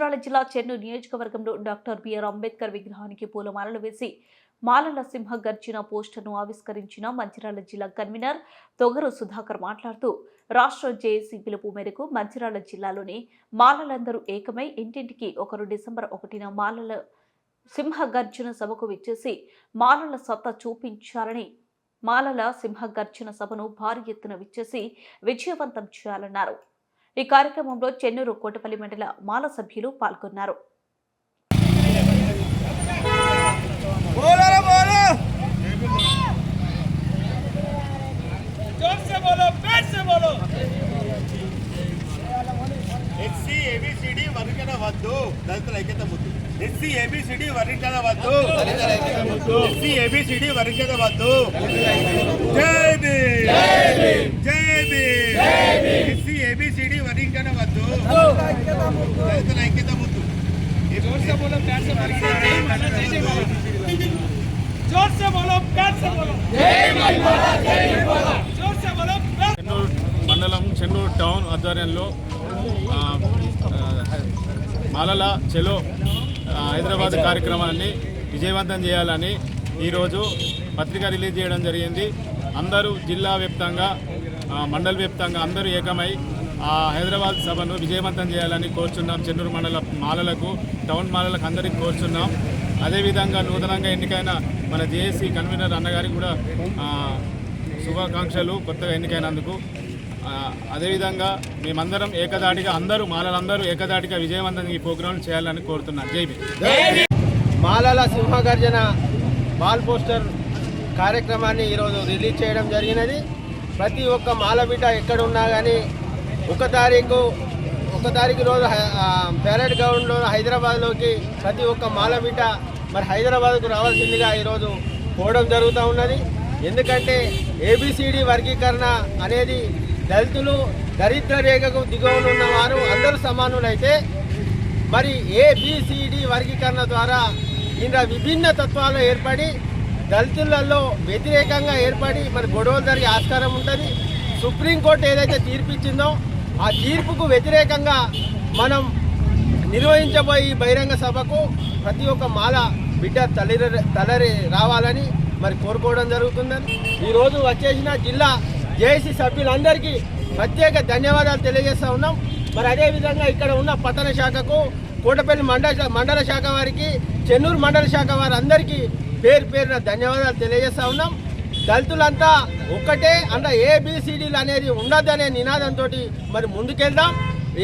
మంచిర్యాల జిల్లా చెన్నూరు నియోజకవర్గంలో doctor BR Ambedkar విగ్రహానికి పూలమాలలు వేసి మాలల సింహ గర్జన పోస్టర్ను ఆవిష్కరించిన మంచిర్యాల జిల్లా కన్వీనర్ తొగరు సుధాకర్ మాట్లాడుతూ రాష్ట్ర జేఏసీ పిలుపు మేరకు మంచిర్యాల జిల్లాలోని మాలలందరూ ఏకమై ఇంటింటికి ఒకరు డిసెంబర్ 1న మాలల సింహ గర్జన సభకు విచ్చేసి మాలల సత్తా చూపించాలని మాలల సింహ గర్జన సభను భారీ ఎత్తున విచ్చేసి విజయవంతం చేయాలన్నారు। ఈ కార్యక్రమంలో చెన్నూరు కోటపల్లి మండల మాల సభ్యులు పాల్గొన్నారు। ఎస్సీ ఏబిసిడి వర్గీకరణ వద్దు, దళితుల ఐక్యత ముద్దు। ఎస్సీ ఏబిసిడి వర్గీకరణ వద్దు, ఎస్సీ ఏబిసిడి వర్గీకరణ వద్దు। జై భీమ్, జై భీమ్। ఎస్సీ ఏబిసిడి వర్గీకరణ వద్దు, దళితుల ఐక్యత ముద్దు। जोर से बोलो, प्यार से बोलो, जोर से बोलो, प्यार से बोलो, जय माला, जय माला, जोर से बोलो। చెన్నూరు మండలం చెన్నూరు టౌన్ ఆధ్వర్యంలో మాలల చెలో హైదరాబాద్ కార్యక్రమాన్ని విజయవంతం చేయాలని ఈరోజు పత్రిక రిలీజ్ చేయడం జరిగింది। అందరూ జిల్లా వ్యాప్తంగా మండల వ్యాప్తంగా అందరూ ఏకమై ఆ హైదరాబాద్ సభను విజయవంతం చేయాలని కోరుచున్నాం। చెన్నూరు మండల మాలలకు, టౌన్ మాలలకు అందరికీ కోరుచున్నాం। అదేవిధంగా నూతనంగా ఎన్నికైన మన జేఏసీ కన్వీనర్ అన్నగారికి కూడా శుభాకాంక్షలు కొత్తగా ఎన్నికైనందుకు। అదేవిధంగా మేమందరం ఏకదాటిగా మాలలందరూ ఏకదాటిగా విజయవంతంగా ఈ ప్రోగ్రాం చేయాలని కోరుతున్నాను। జై భీమ్। మాలల సింహగర్జన వాల్ పోస్టర్ కార్యక్రమాన్ని ఈరోజు రిలీజ్ చేయడం జరిగినది। ప్రతి ఒక్క మాల బిడ్డ ఎక్కడున్నా కానీ ఒక తారీఖు రోజు ప్యారెడ్ గ్రౌండ్లో హైదరాబాద్లోకి ప్రతి ఒక్క మాల బిడ్డ మరి హైదరాబాద్కు రావాల్సిందిగా ఈరోజు పోవడం జరుగుతూ ఉన్నది। ఎందుకంటే ఏబిసిడి వర్గీకరణ అనేది దళితులు దరిద్ర రేఖకు దిగువన ఉన్నవారు అందరూ సమానులైతే మరి ఏబిసిడి వర్గీకరణ ద్వారా ఇంకా విభిన్న తత్వాలు ఏర్పడి దళితులలో వ్యతిరేకంగా ఏర్పడి మరి గొడవలు జరిగే ఆస్కారం ఉంటుంది। సుప్రీంకోర్టు ఏదైతే తీర్పిచ్చిందో ఆ తీర్పుకు వ్యతిరేకంగా మనం నిర్వహించబోయే బహిరంగ సభకు ప్రతి ఒక్క మాల బిడ్డ తలరి రావాలని మరి కోరుకోవడం జరుగుతుందని ఈరోజు వచ్చేసిన జిల్లా జేఏసీ సభ్యులందరికీ ప్రత్యేక ధన్యవాదాలు తెలియజేస్తూ ఉన్నాం। మరి అదేవిధంగా ఇక్కడ ఉన్న పట్టణ శాఖకు, కోటపల్లి మండల శాఖ వారికి, చెన్నూరు మండల శాఖ వారందరికీ పేరున ధన్యవాదాలు తెలియజేస్తూ ఉన్నాం। దళితులంతా ఒక్కటే అంటే ఏబిసిడీలు అనేది ఉండదనే నినాదంతో మరి ముందుకెళ్దాం।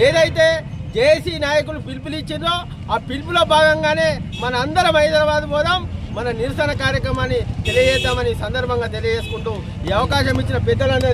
ఏదైతే జేఏసీ నాయకులు పిలుపునిచ్చిందో ఆ పిలుపులో భాగంగానే మన అందరం హైదరాబాద్ పోదాం, మన నిరసన కార్యక్రమాన్ని తెలియజేద్దామని సందర్భంగా తెలియజేసుకుంటూ ఈ అవకాశం ఇచ్చిన పెద్దలందరూ